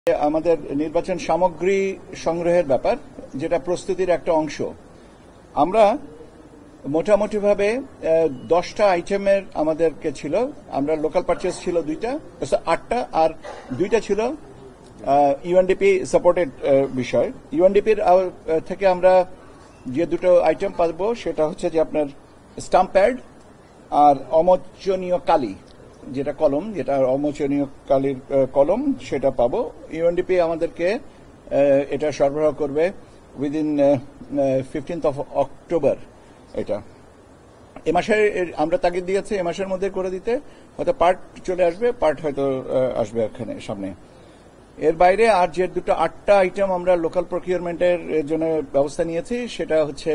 আমাদের নির্বাচন সামগ্রী সংগ্রহের ব্যাপার, যেটা প্রস্তুতির একটা অংশ। আমরা মোটামুটিভাবে 10টা আইটেমের আমাদেরকে ছিল। আমরা লোকাল পারচেজ ছিল 8টা, আর 2টা ছিল ইউএনডিপি সাপোর্টেড বিষয়। ইউএনডিপির থেকে আমরা যে দুটো আইটেম পাবো সেটা হচ্ছে যে আপনার স্টাম্প প্যাড আর অমোচনীয় কালি, যেটা কলম, যেটা অমোচনীয় কালির কলম, সেটা পাবো। ইউএনডিপি আমাদেরকে এটা সরবরাহ করবে উইদিন 15th of October। এটা এ মাসে আমরা তাগিদ দিয়েছি, এ মাসের মধ্যে করে দিতে। হয়তো পার্ট চলে আসবে, পার্ট হয়তো আসবে এখানে সামনে। এর বাইরে আর যে 8টা আইটেম আমরা লোকাল প্রকিউরমেন্টের জন্য ব্যবস্থা নিয়েছি, সেটা হচ্ছে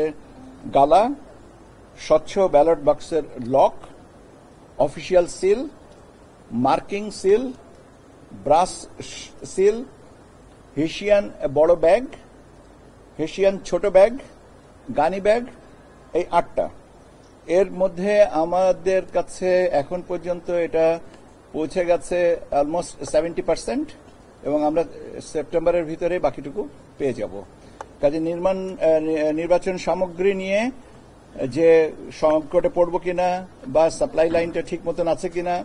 গালা, স্বচ্ছ ব্যালট বাক্সের lock, official seal, marking seal, brush seal, hessian বড় ব্যাগ, হেসিয়ান ছোট ব্যাগ, গানি ব্যাগ, এই 8টা। এর মধ্যে আমাদের কাছে এখন পর্যন্ত এটা পৌঁছে গেছে অলমোস্ট 70%, এবং আমরা সেপ্টেম্বরের ভিতরে বাকিটুকু পেয়ে যাব। কাজে নির্বাচন সামগ্রী নিয়ে যে সংকটে পড়বো কিনা বা সাপ্লাই লাইনটা ঠিক মতন আছে কিনা,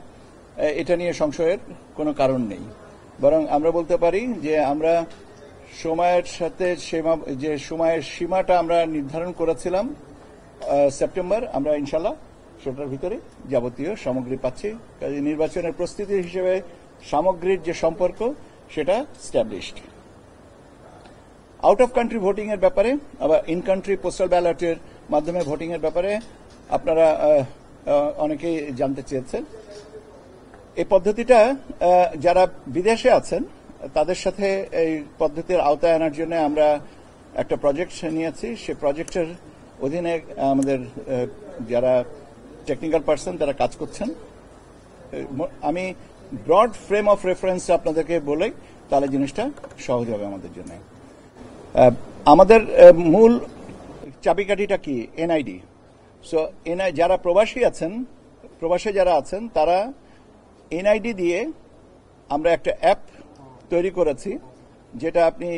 এটা নিয়ে সংশয়ের কোনো কারণ নেই। বরং আমরা বলতে পারি যে আমরা সময়ের সাথে যে সময়ের সীমাটা আমরা নির্ধারণ করেছিলাম সেপ্টেম্বর, আমরা ইনশাল্লাহ সেটার ভিতরে যাবতীয় সামগ্রী পাচ্ছি। কাজে নির্বাচনের প্রস্তুতি হিসেবে সামগ্রীর যে সম্পর্ক, সেটা established. Out of country voting এর ব্যাপারে, আবার ইন কান্ট্রি পোস্টাল ব্যালটের মাধ্যমে ভোটিং এর ব্যাপারে আপনারা অনেকেই জানতে চেয়েছেন। এই পদ্ধতিটা যারা বিদেশে আছেন তাদের সাথে এই পদ্ধতির আওতায় আনার জন্য আমরা একটা প্রজেক্ট নিয়েছি। সে প্রজেক্টের অধীনে আমাদের যারা টেকনিক্যাল পার্সন তারা কাজ করছেন। আমি ব্রড ফ্রেম অফ রেফারেন্স আপনাদেরকে বলে, তাহলে জিনিসটা সহজ হবে আমাদের জন্য। আমাদের মূল চাবিকাঠিটা কি? এনআইডি। সো যারা প্রবাসে যারা আছেন তারা এনআইডি দিয়ে আমরা একটা অ্যাপ তৈরি করেছি, যেটা আপনি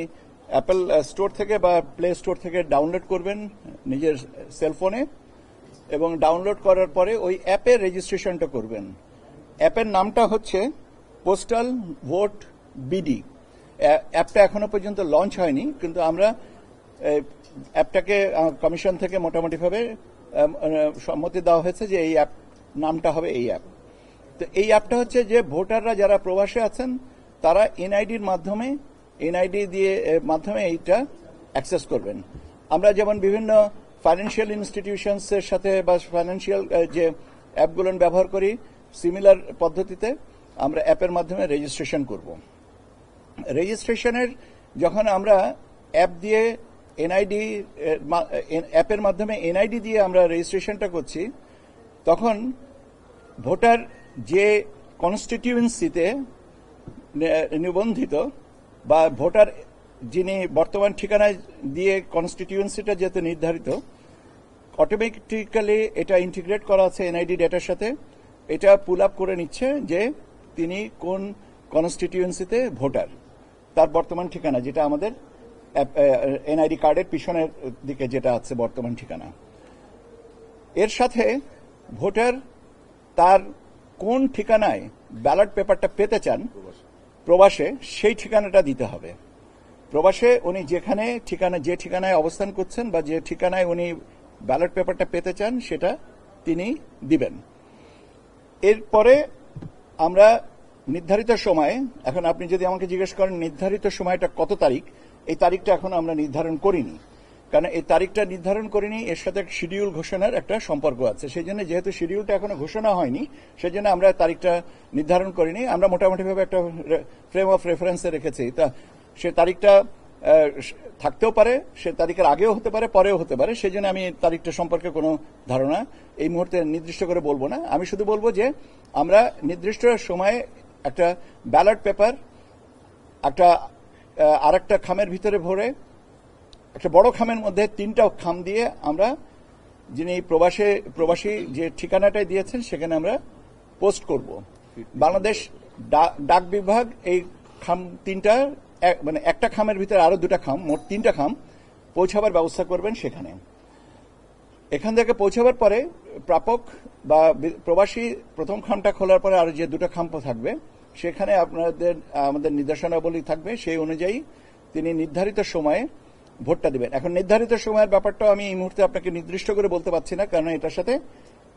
অ্যাপল স্টোর থেকে বা প্লে স্টোর থেকে ডাউনলোড করবেন নিজের সেলফোনে, এবং ডাউনলোড করার পরে ওই অ্যাপের রেজিস্ট্রেশনটা করবেন। অ্যাপের নামটা হচ্ছে পোস্টাল ভোট বিডি। অ্যাপটা এখনো পর্যন্ত লঞ্চ হয়নি, কিন্তু আমরা অ্যাপটাকে কমিশন থেকে মোটামুটিভাবে সম্মতি দেওয়া হয়েছে যে এই অ্যাপ নামটা হবে এই অ্যাপ। তো এই অ্যাপটা হচ্ছে যে ভোটাররা যারা প্রবাসে আছেন তারা এনআইডির মাধ্যমে এইটা অ্যাক্সেস করবেন। আমরা যেমন বিভিন্ন ফাইন্যান্সিয়াল ইনস্টিটিউশনস এর সাথে বা ফাইন্যান্সিয়াল যে অ্যাপগুলো ব্যবহার করি, সিমিলার পদ্ধতিতে আমরা অ্যাপের মাধ্যমে রেজিস্ট্রেশন করব। রেজিস্ট্রেশনের যখন আমরা অ্যাপ দিয়ে অ্যাপের মাধ্যমে এনআইডি দিয়ে আমরা রেজিস্ট্রেশনটা করছি, তখন ভোটার যে কনস্টিটিউয়েন্সিতে নিবন্ধিত বা ভোটার যিনি বর্তমান ঠিকানায় দিয়ে কনস্টিটিউয়েন্সিটা যেহেতু নির্ধারিত, অটোমেটিক্যালি এটা ইন্টিগ্রেট করা আছে এনআইডি ডেটার সাথে। এটা পুল আপ করে নিচ্ছে যে তিনি কোন কনস্টিটিউয়েন্সিতে ভোটার, তার বর্তমান ঠিকানা, যেটা আমাদের এনআইডি কার্ডের পিছনের দিকে যেটা আছে বর্তমান ঠিকানা। এর সাথে ভোটার তার কোন ঠিকানায় ব্যালট পেপারটা পেতে চান প্রবাসে, সেই ঠিকানাটা দিতে হবে। প্রবাসে উনি যে ঠিকানায় অবস্থান করছেন বা যে ঠিকানায় উনি ব্যালট পেপারটা পেতে চান, সেটা তিনি দিবেন। এরপরে আমরা নির্ধারিত সময়ে, এখন আপনি যদি আমাকে জিজ্ঞেস করেন নির্ধারিত সময়টা কত তারিখ, এই তারিখটা এখন আমরা নির্ধারণ করিনি। কারণ এই তারিখটা নির্ধারণ করিনি, এর সাথে শিডিউল ঘোষণার একটা সম্পর্ক আছে। সেই জন্য যেহেতু শিডিউলটা এখনো ঘোষণা হয়নি, সেই জন্য আমরা তারিখটা নির্ধারণ করিনি। আমরা মোটামুটিভাবে একটা ফ্রেম অফ রেফারেন্সে রেখেছি। তা সে তারিখটা থাকতেও পারে, সে তারিখের আগেও হতে পারে, পরেও হতে পারে। সেই জন্য আমি তারিখটা সম্পর্কে কোনো ধারণা এই মুহূর্তে নির্দিষ্ট করে বলবো না। আমি শুধু বলবো যে আমরা নির্দিষ্ট সময়ে একটা ব্যালট পেপার আরেকটা খামের ভিতরে ভরে, একটা বড় খামের মধ্যে 3টা খাম দিয়ে আমরা যিনি প্রবাসী যে ঠিকানাটাই দিয়েছেন সেখানে আমরা পোস্ট করব। বাংলাদেশ ডাক বিভাগ এই খাম তিনটা, মানে একটা খামের ভিতরে আরো দুটা খাম, মোট তিনটা খাম পৌঁছাবার ব্যবস্থা করবেন সেখানে। এখান থেকে পৌঁছাবার পরে প্রাপক বা প্রবাসী প্রথম খামটা খোলার পরে আরো যে দুটো খাম থাকবে সেখানে আমাদের নির্দেশনাবলী থাকবে, সেই অনুযায়ী তিনি নির্ধারিত সময়ে ভোটটা দিবেন। এখন নির্ধারিত সময়ের ব্যাপারটা আমি এই মুহূর্তে আপনাকে নির্দিষ্ট করে বলতে পারছি না, কারণ এটার সাথে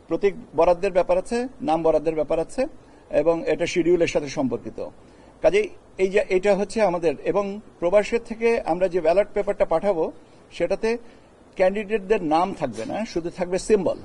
প্রতীক বরাদ্দের ব্যাপার আছে, নাম বরাদ্দের ব্যাপার আছে, এবং এটা শিডিউলের সাথে সম্পর্কিত। কাজেই এই যে এটা হচ্ছে আমাদের, এবং প্রবাসের থেকে আমরা যে ব্যালট পেপারটা পাঠাবো সেটাতে ক্যান্ডিডেটদের নাম থাকবে না, শুধু থাকবে সিম্বল।